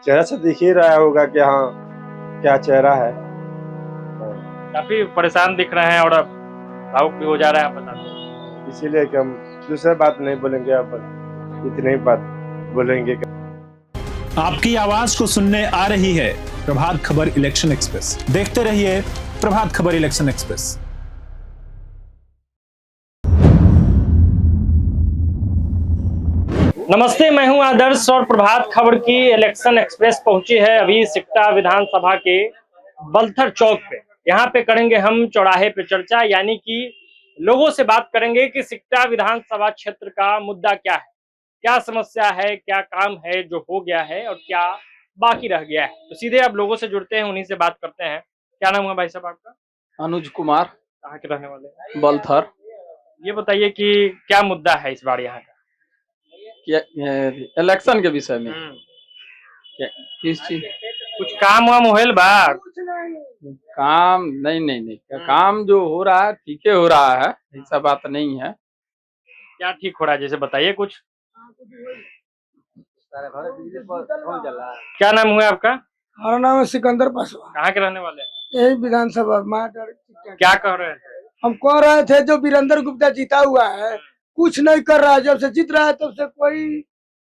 चेहरा से दिख ही रहा होगा कि हाँ क्या चेहरा है। काफी परेशान दिख रहे हैं और अब भावुक भी हो जा रहे हैं, आप बताते हैं। इसीलिए कि हम दूसरा बात नहीं बोलेंगे, अब इतनी ही बात बोलेंगे। आपकी आवाज को सुनने आ रही है प्रभात खबर इलेक्शन एक्सप्रेस। देखते रहिए प्रभात खबर इलेक्शन एक्सप्रेस। नमस्ते, मैं हूं आदर्श और प्रभात खबर की इलेक्शन एक्सप्रेस पहुंची है अभी सिकटा विधानसभा के बलथर चौक पे। यहाँ पे करेंगे हम चौराहे पे चर्चा, यानी कि लोगों से बात करेंगे कि सिकटा विधानसभा क्षेत्र का मुद्दा क्या है, क्या समस्या है, क्या काम है जो हो गया है और क्या बाकी रह गया है। तो सीधे अब लोगों से जुड़ते हैं, उन्हीं से बात करते हैं। क्या नाम हुआ भाई साहब आपका? अनुज कुमार, कहाँ के रहने वाले हैं? बलथर। ये बताइए कि क्या मुद्दा है इस बार यहाँ का? इलेक्शन के विषय में किस चीज कुछ काम वाम होल बा? काम? नहीं, काम जो हो रहा है ठीक है, हो रहा है, ऐसा बात नहीं है। क्या ठीक हो रहा है, जैसे बताइए कुछ। क्या नाम हुआ आपका? हमारा नाम है सिकंदर पासवान। कहाँ के रहने वाले हैं? यही विधानसभा क्या कह रहे थे? हम कह रहे थे जो वीरेंद्र गुप्ता जीता हुआ है कुछ नहीं कर रहा है, जब से जीत रहा है तब से कोई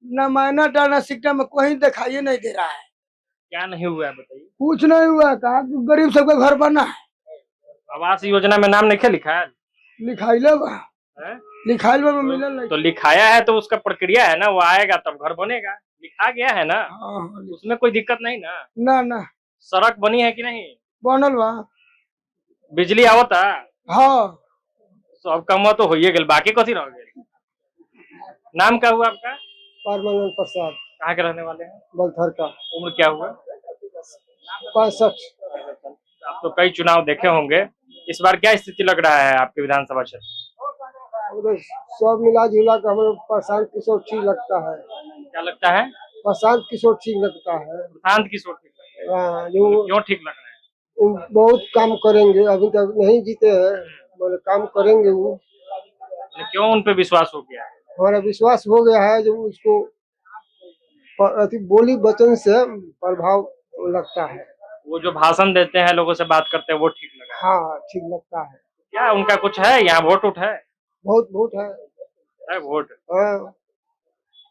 न मायना डालना सिक्का में कोई दिखाई नहीं दे रहा है। क्या नहीं हुआ है बताइए। कुछ नहीं हुआ, कहा गरीब सबका घर बना है। आवास योजना में नाम नहीं लिखा है? लिखाइले बा, लिखाइल बा मिलल नहीं। तो लिखाया है तो उसका प्रक्रिया है ना, वो आएगा तब घर बनेगा। लिखा गया है ना, उसमें कोई दिक्कत नहीं ना। ना ना सड़क बनी है कि नहीं? बनल बा। बिजली आवता? हाँ सब काम तो हो गए, बाकी कथी रह गए। नाम क्या हुआ आपका? परमानंद प्रसाद। कहाँ के रहने वाले हैं? बलथर का। उम्र क्या हुआ? 65। आप तो कई चुनाव देखे होंगे, इस बार क्या स्थिति लग रहा है आपके विधानसभा क्षेत्र? सब मिला जुला कर हमें प्रशांत किशोर ठीक लगता है। क्या लगता है? प्रशांत किशोर ठीक लगता है। प्रशांत किशोर ठीक लगता है? क्यों ठीक लग रहा है? बहुत काम करेंगे, अभी तक नहीं जीते हैं, बोले काम करेंगे वो। क्यों उन पे विश्वास हो गया है? हमारा विश्वास हो गया है, जो उसको बोली वचन से प्रभाव लगता है। वो जो भाषण देते हैं, लोगों से बात करते हैं, वो ठीक लगा? हाँ ठीक लगता है। क्या उनका कुछ है यहाँ? वोट उठ है? बहुत वोट है वोट। हाँ।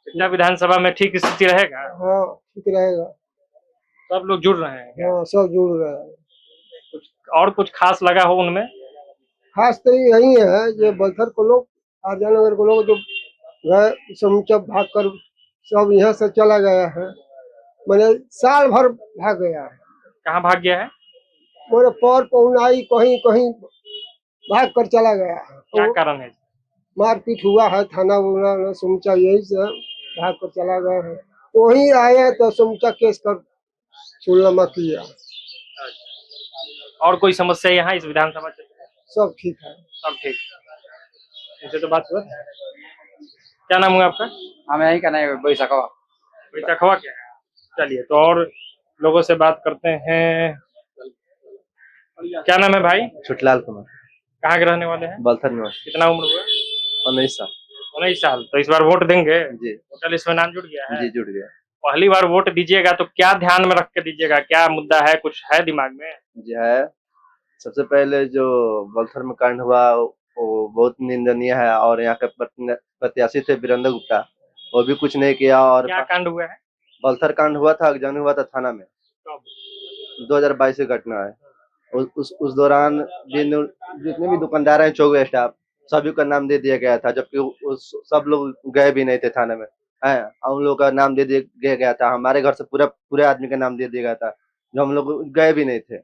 सिकटा विधानसभा में ठीक स्थिति रहेगा? हाँ ठीक रहेगा। सब लोग जुड़ रहे हैं? हाँ सब जुड़ रहे हैं। कुछ और कुछ खास लगा हो उनमें? खास तो यही है जो बलथर को लोग, आजानगर को लोग जो गए समूचा भाग कर सब यहाँ से चला गया है, मैंने साल भर भाग गया है। कहाँ भाग गया है? मेरे पर पहुनाई कहीं कहीं भाग कर चला गया है। क्या कारण है? मारपीट हुआ है, थाना वाना समूचा यही से भाग कर चला गया है। वही आए तो समूचा केस कर सुलमा किया। और कोई समस्या यहाँ इस विधानसभा क्षेत्र में? सब ठीक है। सब ठीक। इनसे तो बात हुआ। क्या नाम हुआ आपका? हम यही का नहीं, बैसाखवा। बैसाखवा क्या है? चलिए, तो और लोगों से बात करते हैं। क्या नाम है भाई? छुटलाल कुमार। कहाँ के रहने वाले हैं? बलथर निवासी। कितना उम्र हुआ? 19 साल। 19 साल। तो इस बार वोट देंगे? जी। वोटर लिस्ट में नाम जुड़ गया है? जी जुड़ गया। पहली बार वोट दीजिएगा तो क्या ध्यान में रख के दीजिएगा, क्या मुद्दा है, कुछ है दिमाग में? जी है। सबसे पहले जो बलथर में कांड हुआ वो बहुत निंदनीय है, और यहाँ के प्रत्याशी थे वीरेंद्र गुप्ता, वो भी कुछ नहीं किया। और क्या कांड हुआ है? बलथर कांड हुआ था, अगजनी हुआ था थाना में। 2022 की घटना है। उस दौरान जितने भी दुकानदार हैं, चौक स्टाफ, सभी का नाम दे दिया गया था, जबकि सब लोग गए भी नहीं थे थाने में। उन लोगों का नाम दे दिया गया था। हमारे घर से पूरे आदमी का नाम दे दिया गया था, जो हम लोग गए भी नहीं थे।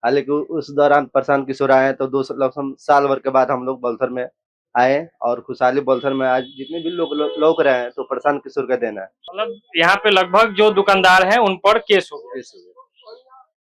हालांकि उस दौरान प्रशांत किशोर आए, तो 2 साल भर के बाद हम लोग बलथर में आए, और खुशहाली बलथर में आज जितने भी लोग रहे हैं तो प्रशांत किशोर का देना है। मतलब यहाँ पे लगभग जो दुकानदार हैं उन पर केस हो गया,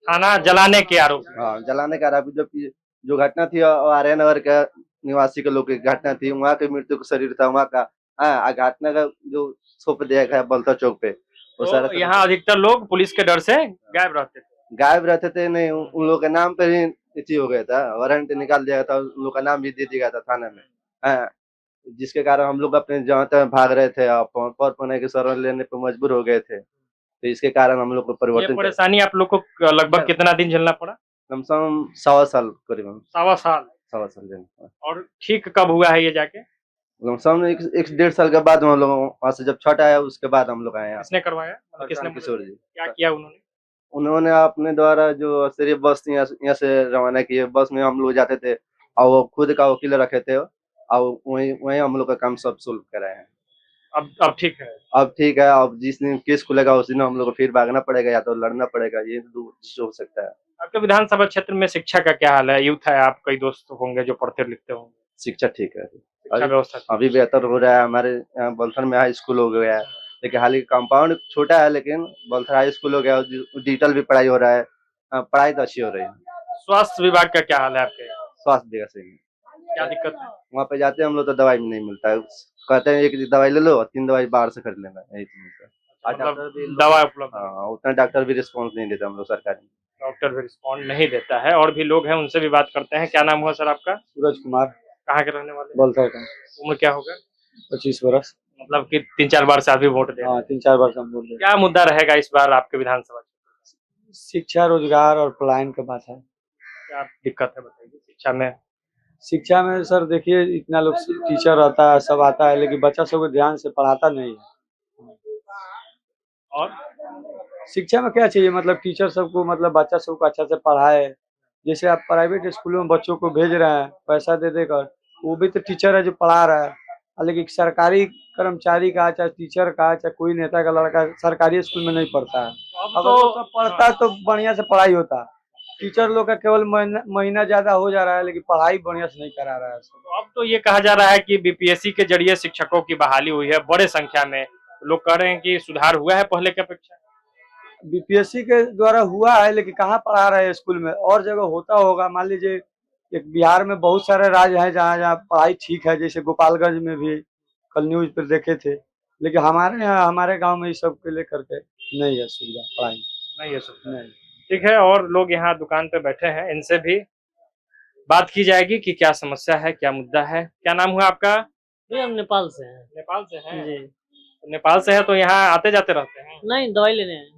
थाना जलाने के आरोप। हाँ, जलाने का आरोप। जबकि जो घटना थी आर्य नगर के निवासी के लोग की घटना थी, वहाँ के मृत्यु का शरीर था, वहाँ का घटना का जो सौंप दिया गया बलथर चौक पे। वो तो सारा यहाँ अधिकतर लोग पुलिस के डर से गायब रहते थे। नहीं, उन लोगों के नाम पे ही इति हो गया था, वारंट निकाल दिया था, उन लोग का नाम भी दे दिया गया था थाने में। जिसके कारण हम लोग अपने जहाँ तक भाग रहे थे, पर पौने के शरण लेने पे मजबूर हो गए थे। तो इसके कारण हम लोग को ये परिवर्तन परेशानी आप लोग को लगभग कितना दिन झेलना पड़ा? कम से कम 1.25 साल करीबन, 1.25 साल। 1.25 साल देना। और ठीक कब हुआ है ये जाके? कम से कम एक 1.5 साल के बाद हम लोग वहाँ से जब छठ आया उसके बाद हम लोग आए यहाँ। किसने करवाया? मतलब किसने किशोर जी, क्या किया उन्होंने? उन्होंने अपने द्वारा जो सिर्फ बस यहाँ से रवाना की है, बस में हम लोग जाते थे और वो खुद का वकील रखे थे और वही वही हम लोग का काम सब सुल्झ कराए हैं। अब ठीक है। अब ठीक है, अब जिस दिन केस खुलेगा उस दिन हम लोग को फिर भागना पड़ेगा या तो लड़ना पड़ेगा, ये दो चीज़ हो सकता है। आपके विधानसभा क्षेत्र में शिक्षा का क्या हाल है? यूथ है, आप कई दोस्त होंगे जो पढ़ते लिखते होंगे। शिक्षा ठीक है, शिक्षा व्यवस्था अभी बेहतर हो रहा है। हमारे यहाँ बलथर में हाई स्कूल हो गया है, लेकिन हाल ही कंपाउंड छोटा है, लेकिन बलथर हाई स्कूल हो गया और डिजिटल भी पढ़ाई हो रहा है। पढ़ाई तो अच्छी हो रही है। स्वास्थ्य विभाग का क्या हाल है आपके? स्वास्थ्य जगह सही है। क्या दिक्कत है? वहाँ पे जाते हैं हम लोग तो दवाई नहीं मिलता है, कहते हैं एक दवाई ले लो और 3 दवाई बाहर से खरीद लेना, यही तो मिलता है। और डॉक्टर भी दवा उपलब्ध? हाँ, उतना डॉक्टर भी रिस्पॉन्स नहीं देता हम लोग सरकारी। डॉक्टर भी रिस्पॉन्ड नहीं देता है। और भी लोग हैं, उनसे भी बात करते हैं। क्या नाम हुआ सर आपका? सूरज कुमार, कहाँ के रहने वाले? बलथर का। उम्र क्या होगा? 25 वर्ष। मतलब कि 3-4 बार से आप भी वोट दे रहे हैं। हाँ, 3-4 वर्ष हम बोल रहे क्या मुद्दा रहेगा इस बार आपके विधानसभा क्षेत्र हैं। शिक्षा, रोजगार और पलायन का बात है। में? क्या दिक्कत है बताइए शिक्षा में? शिक्षा में सर देखिए, इतना लोग टीचर रहता है, सब आता है, लेकिन बच्चा सब को ध्यान से पढ़ाता नहीं है। और शिक्षा में क्या चाहिए, मतलब टीचर सबको, मतलब बच्चा सबको अच्छा से पढ़ाए। जैसे आप प्राइवेट स्कूलों में बच्चों को भेज रहे हैं पैसा दे देकर, वो भी तो टीचर है जो पढ़ा रहा है। लेकिन सरकारी कर्मचारी का, चाहे टीचर का, चाहे कोई नेता का लड़का सरकारी स्कूल में नहीं पढ़ता है। अगर वो सब पढ़ता है तो बढ़िया से पढ़ाई होता है। टीचर लोग का केवल महीना ज्यादा हो जा रहा है, लेकिन पढ़ाई बढ़िया से नहीं करा रहा है। तो अब तो ये कहा जा रहा है कि बीपीएससी के जरिए शिक्षकों की बहाली हुई है बड़े संख्या में। लोग कह रहे हैं कि सुधार हुआ है पहले की अपेक्षा। बीपीएससी के द्वारा हुआ है, लेकिन कहाँ पढ़ा रहे हैं स्कूल में, और जगह होता होगा। मान लीजिए एक बिहार में बहुत सारे राज्य हैं जहाँ जहाँ पढ़ाई ठीक है, जैसे गोपालगंज में भी कल न्यूज पर देखे थे। लेकिन हमारे यहाँ, हमारे गांव में इस सब के लेकर के नहीं है सुविधा, पढ़ाई नहीं है सुविधा। नहीं। ठीक है, और लोग यहाँ दुकान पे बैठे हैं, इनसे भी बात की जाएगी कि क्या समस्या है, क्या मुद्दा है। क्या नाम हुआ आपका? जी, हम नेपाल से हैं। नेपाल से हैं? जी। तो नेपाल से है तो यहाँ आते जाते रहते हैं? नहीं, दवाई लेने हैं।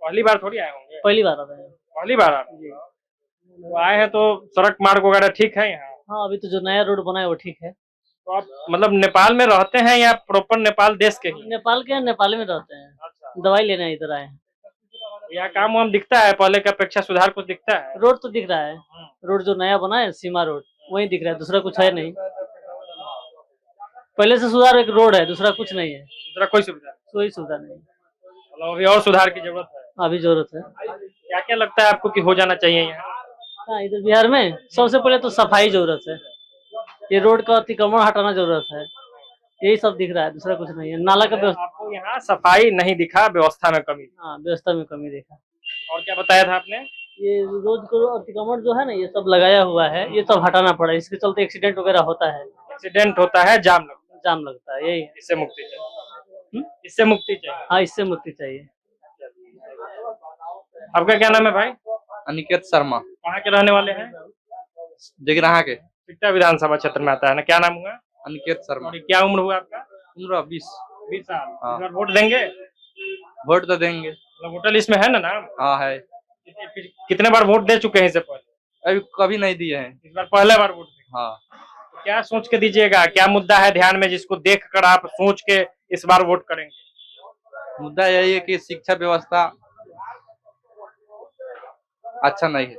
पहली बार थोड़ी आए होंगे? पहली बार आ रहे हैं। पहली बार आप जी। तो आए हैं, तो सड़क मार्ग वगैरह ठीक है यहाँ? हाँ, अभी तो जो नया रोड बना है वो ठीक है। तो आप मतलब नेपाल में रहते हैं या प्रॉपर नेपाल देश के ही? नेपाल के हैं, नेपाल में रहते हैं। अच्छा, दवाई लेने इधर आए हैं। यहाँ काम वाम दिखता है पहले की अपेक्षा? सुधार कुछ दिखता है? रोड तो दिख रहा है, रोड जो नया बना है सीमा रोड, वही दिख रहा है, दूसरा कुछ है नहीं। पहले से सुधार एक रोड है, दूसरा कुछ नहीं है। दूसरा कोई सुविधा? कोई सुविधा नहीं, मतलब अभी और सुधार की जरूरत है। अभी जरूरत है। क्या क्या लगता है आपको कि हो जाना चाहिए यहाँ? हाँ, इधर बिहार में सबसे पहले तो सफाई जरूरत है। ये रोड का अतिक्रमण हटाना जरूरत है, यही सब दिख रहा है, दूसरा कुछ नहीं है। नाला का व्यवस्था, आपको यहाँ सफाई नहीं दिखा, व्यवस्था में कमी? हाँ, व्यवस्था में कमी देखा। और क्या बताया था आपने? ये रोड को अतिक्रमण जो है ना, ये सब लगाया हुआ है, ये सब हटाना पड़ा, इसके चलते एक्सीडेंट वगैरह होता है। एक्सीडेंट होता है, जाम लगता है, यही है। इससे मुक्ति चाहिए। इससे मुक्ति चाहिए। हाँ, इससे मुक्ति चाहिए। आपका क्या नाम है भाई? अनिकेत शर्मा, कहाँ के रहने वाले हैं? जगराहा के। सिकटा विधानसभा क्षेत्र में आता है ना? क्या नाम हुआ? अनिकेत शर्मा। और क्या उम्र हुआ आपका? उम्र 20 साल। हाँ। इस बार वोट देंगे? वोट तो देंगे। मतलब वोटर लिस्ट में है ना नाम? हाँ है। कितने बार वोट दे चुके हैं इससे पहले? अभी कभी नहीं दिए हैं। इस बार पहले बार वोट देंगे। हाँ। तो क्या सोच के दीजिएगा? क्या मुद्दा है ध्यान में जिसको देख कर आप सोच के इस बार वोट करेंगे? मुद्दा यही है कि शिक्षा व्यवस्था अच्छा नहीं है।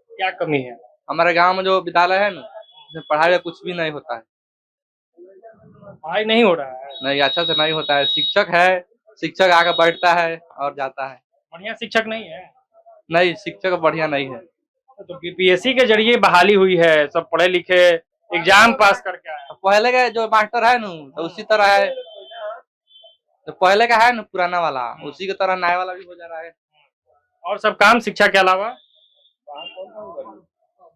क्या कमी है? हमारे गांव में जो विद्यालय है ना, उसमें पढ़ाई का कुछ भी नहीं होता है। पढ़ाई नहीं हो रहा है? नहीं, अच्छा से नहीं होता है। शिक्षक है, शिक्षक आकर बैठता है और जाता है। बढ़िया शिक्षक नहीं है? नहीं, शिक्षक बढ़िया नहीं है। तो बीपीएससी के जरिए बहाली हुई है, सब पढ़े लिखे एग्जाम पास करके आए। तो पहले का जो मास्टर है ना, तो उसी तरह है। तो पहले का है ना पुराना वाला, उसी की तरह नया वाला भी हो जा रहा है। और सब काम शिक्षा के अलावा?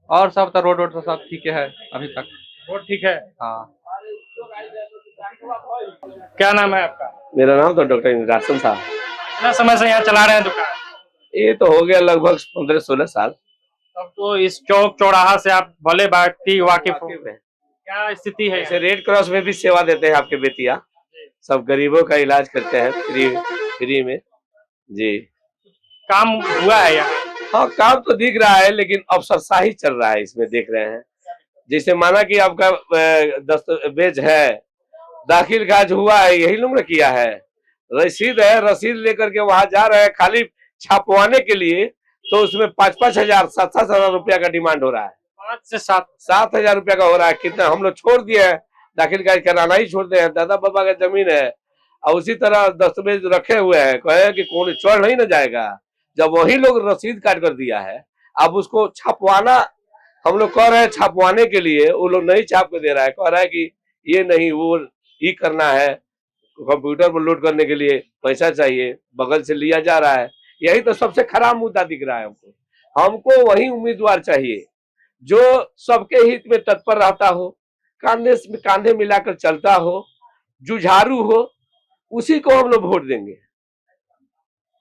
और सब तो रोड तो सब ठीक है अभी तक। रोड ठीक है? हाँ। क्या नाम है आपका? मेरा नाम तो डॉक्टर इंद्रासन था। कितना समय से यहाँ चला रहे हैं दुकान? ये तो हो गया लगभग 15-16 साल। अब तो इस चौक चौराहा से आप भले व्यक्ति वाकिफ हो। क्या स्थिति है? जैसे रेड क्रॉस में भी सेवा देते हैं आपके बेतिया, सब गरीबों का इलाज करते हैं फ्री में। जी। काम हुआ है यहाँ? हाँ, काम तो दिख रहा है लेकिन अफसरशाही चल रहा है, इसमें देख रहे हैं। जैसे माना कि आपका दस्तावेज है, दाखिल काज हुआ है, यही लोग ने किया है। रसीद है, रसीद लेकर के वहां जा रहे हैं खाली छापवाने के लिए, तो उसमें 5-5 हजार 7-7 हजार रुपया का डिमांड हो रहा है। 5 से 7 हजार रुपया का हो रहा है। कितना हम लोग छोड़ दिए हैं, दाखिल काज कराना ही छोड़ दिए हैं। दादा बाबा का जमीन है और उसी तरह दस्तावेज रखे हुए हैं, कहे कि कौन चढ़ नहीं न जाएगा। जब वही लोग रसीद काट कर दिया है, अब उसको छपवाना हम लोग कह रहे हैं, छपवाने के लिए वो लोग नहीं छाप के दे रहा है, कह रहा है कि ये नहीं वो ही करना है, कंप्यूटर पर लोड करने के लिए पैसा चाहिए, बगल से लिया जा रहा है। यही तो सबसे खराब मुद्दा दिख रहा है हमको। हमको वही उम्मीदवार चाहिए जो सबके हित में तत्पर रहता हो, कांधे मिलाकर चलता हो, जुझारू हो, उसी को हम लोग वोट देंगे।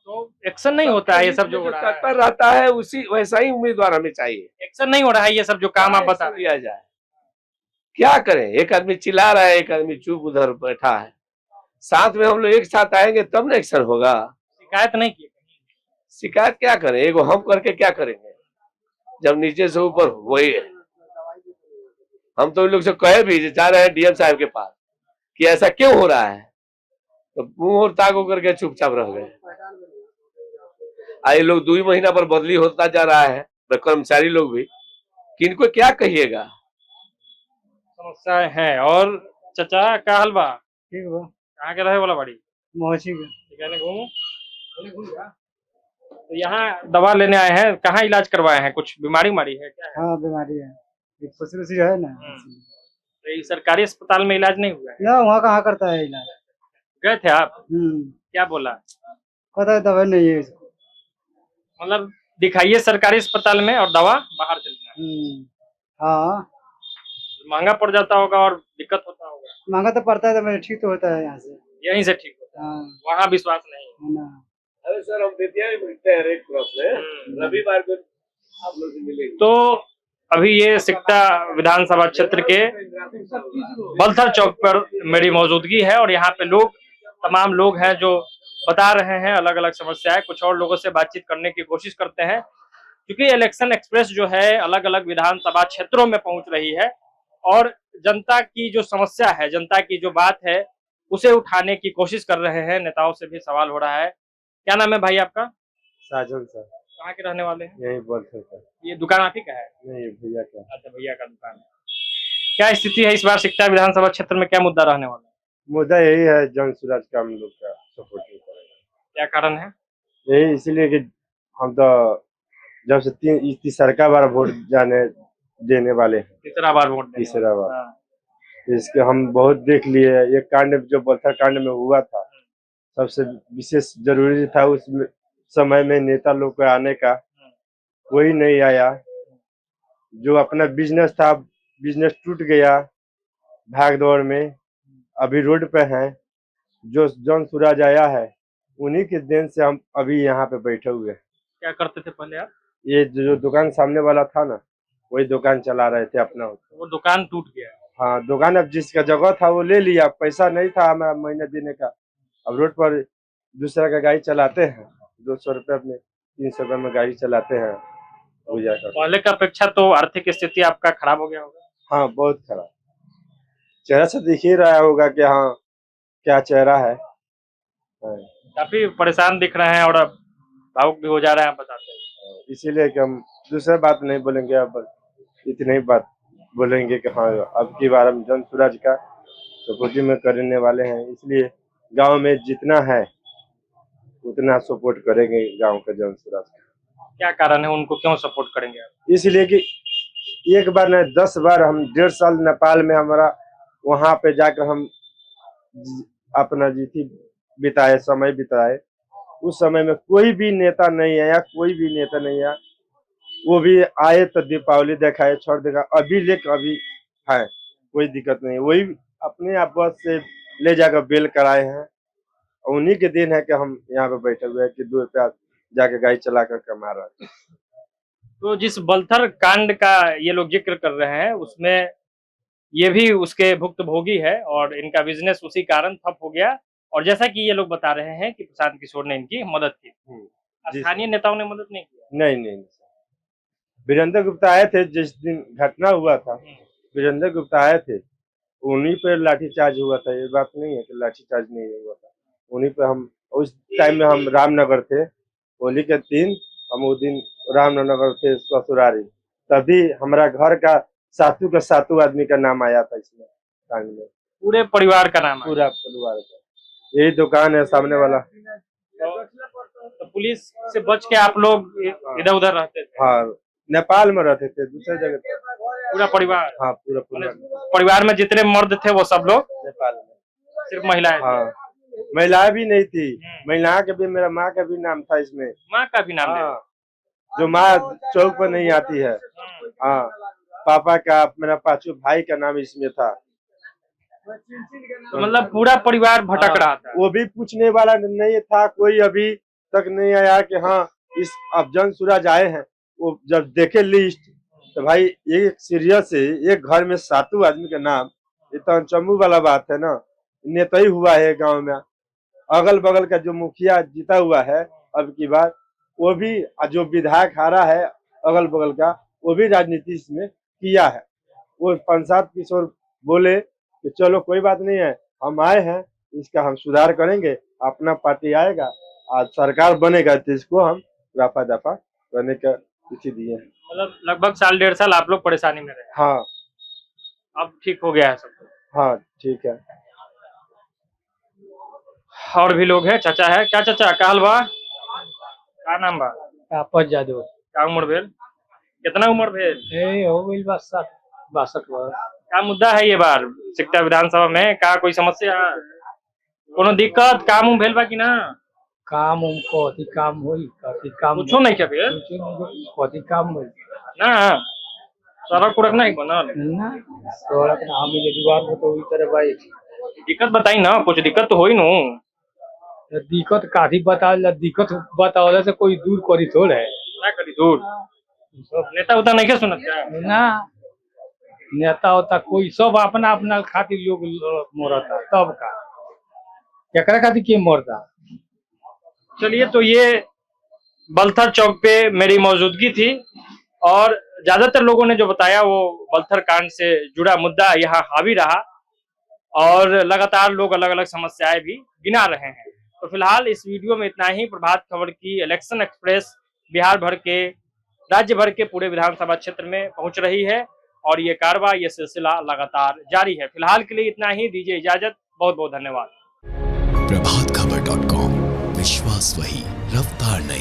तो एक्शन नहीं होता है ये सब जो हो रहा है? तत्पर रहता है उसी वैसा ही उम्मीदवार हमें चाहिए। एक्शन नहीं हो रहा है ये सब जो काम आप बता रहे हैं? लिया जाए, क्या करें? एक आदमी चिल्ला रहा है, एक आदमी चुप उधर बैठा है। साथ में हम लोग एक साथ आएंगे तब ना एक्शन होगा। शिकायत नहीं की? शिकायत क्या करें, एगो हम करके क्या करेंगे जब नीचे से ऊपर वही है। हम तो इन लोग से कहे भी जा रहे हैं डीएम साहब के पास कि ऐसा क्यों हो रहा है, तो मुंह और ताक होकर के चुपचाप रह गए। ये लोग 2 महीना पर बदली होता जा रहा है, कर्मचारी लोग भी, किनको क्या कहिएगा। समस्याएं हैं। और चचा का हलवा ठीक बा कहाँ के रहे वाला बाड़ी? मोची के तो यहाँ दवा लेने आए हैं, कहाँ इलाज करवाए हैं? कुछ बीमारी है क्या है? हाँ बीमारी है, एक फुसफुसी है ना। तो ये सरकारी अस्पताल में इलाज नहीं हुआ है? ना वहाँ कहाँ करता है इलाज। गए थे आप? क्या बोला? पता है दवाई नहीं है इसको। मतलब दिखाइए सरकारी अस्पताल में और दवा बाहर चलना है। हाँ महंगा पड़ जाता होगा और दिक्कत होता होगा। महंगा तो पड़ता है, तो मेरे ठीक तो होता है यहाँ से, यहीं से ठीक होता है, वहाँ विश्वास नहीं है। ना। अरे सर हम बेतिया में मिलते हैं रेड क्रॉस में, रविवार को आप लोग से मिलेंगे। तो अभी ये सिकटा विधानसभा क्षेत्र के बलथर चौक पर मेरी मौजूदगी है और यहाँ पे तमाम लोग हैं जो बता रहे हैं अलग अलग समस्याएं। कुछ और लोगों से बातचीत करने की कोशिश करते हैं, क्योंकि इलेक्शन एक्सप्रेस जो है अलग अलग विधानसभा क्षेत्रों में पहुंच रही है और जनता की जो समस्या है, जनता की जो बात है, उसे उठाने की कोशिश कर रहे हैं। नेताओं से भी सवाल हो रहा है। क्या नाम है भाई आपका? साजन सर, कहाँ के रहने वाले हैं? यही बोलते सर। ये दुकान आप ही का है? नहीं भैया का। अच्छा, भैया का दुकान है। क्या स्थिति है इस बार सिकटा विधानसभा क्षेत्र में? क्या मुद्दा रहने वाला है? मुद्दा यही है, जन सुराज का हम लोग का सपोर्ट नहीं करेगा। क्या कारण है? यही इसलिए कि हम तो जब से तीसरा बार वोट देने वाले हैं। तीसरा बार वोट देने तीसरा वाले। बार। हाँ। इसके हम बहुत देख लिए। ये कांड जो बलथर कांड में हुआ था, सबसे विशेष जरूरी था उस समय में नेता लोग को आने का, कोई नहीं आया। जो अपना बिजनेस था, बिजनेस टूट गया भाग दौड़ में, अभी रोड पे हैं। जो जन सूरज आया है, उन्हीं के देन से हम अभी यहाँ पे बैठे हुए हैं। क्या करते थे पहले आप? ये जो दुकान सामने वाला था ना, वही दुकान चला रहे थे अपना। वो दुकान टूट गया? हाँ, दुकान अब जिसका जगह था वो ले लिया, पैसा नहीं था हमें महीने देने का। अब रोड पर दूसरा का गाड़ी चलाते हैं, 200 रुपये में 300 रुपये में गाड़ी चलाते हैं। पहले की अपेक्षा तो आर्थिक स्थिति आपका खराब हो गया होगा? हाँ, बहुत खराब। चेहरा से दिख ही रहा होगा कि हाँ क्या चेहरा है। काफी परेशान दिख रहे हैं और अब भावुक भी हो जा रहे हैं, आप बताते हैं। इसीलिए कि हम दूसरा बात नहीं बोलेंगे, अब इतनी ही बात बोलेंगे कि हाँ अब की बार हम जन सूरज का सपोर्ट में करने वाले हैं। इसलिए गांव में जितना है उतना सपोर्ट करेंगे गांव के जन सूरज का। क्या कारण है, उनको क्यों सपोर्ट करेंगे आप? इसलिए कि एक बार नहीं 10 बार, हम 1.5 साल नेपाल में हमारा वहां पे जाकर हम अपना बिताए, समय बिताए। उस समय में कोई भी नेता नहीं आया, कोई भी नेता नहीं आया। वो भी आए तो दीपावली दिखाए, छोड़ देगा, अभी लेकर अभी है, कोई दिक्कत नहीं। वही अपने आप बस से ले जाकर बेल कराए हैं। उन्हीं के दिन है कि हम यहाँ पे बैठे हुए हैं कि 2 रुपया जाके गाड़ी चला कर कमा रहा है। तो जिस बलथर कांड का ये लोग जिक्र कर रहे हैं, उसमें ये भी उसके भुक्तभोगी है और इनका बिजनेस उसी कारण ठप हो गया और जैसा कि ये लोग बता रहे हैं कि प्रशांत किशोर ने इनकी मदद की, जी। स्थानीय नेताओं ने मदद नहीं की। नहीं, वीरेंद्र गुप्ता आए थे जिस दिन घटना हुआ था, वीरेंद्र गुप्ता आए थे, उन्हीं पे लाठीचार्ज हुआ था। ये बात नहीं है कि लाठीचार्ज नहीं हुआ था, उन्हीं पे हम उस टाइम में हम रामनगर थे, होली के दिन हम उस दिन रामनगर थे ससुरारी, तभी हमारा घर का सातू का सातू आदमी का नाम आया था इसमें कांड में, पूरे परिवार का नाम है। पूरा परिवार का। यही दुकान है सामने वाला। तो पुलिस से बच के आप लोग इधर उधर रहते थे? हाँ, नेपाल में रहते थे, दूसरे जगह पे। पूरा परिवार? हाँ, पूरा परिवार। परिवार में जितने मर्द थे वो सब लोग नेपाल में, सिर्फ महिलाएं? हाँ, महिलाएं भी नहीं थी, महिलाओं के भी, मेरा माँ का भी नाम था इसमें। माँ का भी नाम? हाँ, जो माँ चौक पर नहीं आती है। हाँ, पापा का, मेरा पांचों भाई का नाम इसमें था। तो मतलब पूरा परिवार भटक रहा था? वो भी पूछने वाला नहीं था, कोई अभी तक नहीं आया कि हाँ इस अफजल सूरज आए हैं। वो जब देखे लिस्ट तो भाई एक सीरियस है, एक घर में सातों आदमी का नाम, ये तो अनचम्बू वाला बात है ना। नेता ही हुआ है गांव में, अगल बगल का जो मुखिया जीता हुआ है अब की बार, वो भी जो विधायक हारा है अगल बगल का, वो भी राजनीति इसमें किया है। वो प्रशांत किशोर बोले कि चलो कोई बात नहीं है, हम आए हैं, इसका हम सुधार करेंगे, अपना पार्टी आएगा, आज सरकार बनेगा तो इसको हम रफा दफा करने का तिथि दिए हैं। मतलब लगभग साल डेढ़ साल आप लोग परेशानी में रहे? हाँ, अब ठीक हो गया है सब कुछ? हाँ ठीक है। और भी लोग हैं, चाचा है क्या? चाचा का हाल बा? का नाम बा? आपस जादू का उम्र भेल? कितना उम्र भेल? हो गई 62 वर्ष। का मुद्दा है ये बार सिकटा विधानसभा में? का कोई समस्या, कोनो दिक्कत, काम उम भेल बा कि ना? काम उनको अति काम होई, अति काम कुछो नहीं क्या भेल अति काम होई ना? सड़क उड़क नहीं बनल ना, सड़क ना हम ये दीवार में तो इस तरह भाई दिक्कत बताई ना, कुछ दिक्कत तो होई नु? दिक्कत काफी दिक्कत बतावला से कोई दूर करी थोड़ है क्या करी दूर? नेता उता नहीं के सुनत क्या? ना, नेता होता कोई सब अपना अपना खातिर लोग मरता, तब का केकरा खातिर के मरता। चलिए, तो ये बलथर चौक पे मेरी मौजूदगी थी और ज्यादातर लोगों ने जो बताया वो बलथर कांड से जुड़ा मुद्दा यहाँ हावी रहा और लगातार लोग अलग अलग समस्याएं भी गिना रहे हैं। तो फिलहाल इस वीडियो में इतना ही। प्रभात खबर की इलेक्शन एक्सप्रेस बिहार भर के, राज्य भर के पूरे विधानसभा क्षेत्र में पहुंच रही है और ये कार्रवाई, ये सिलसिला लगातार जारी है। फिलहाल के लिए इतना ही, दीजिए इजाजत, बहुत बहुत धन्यवाद। प्रभातखबर.com, विश्वास वही, रफ्तार नहीं।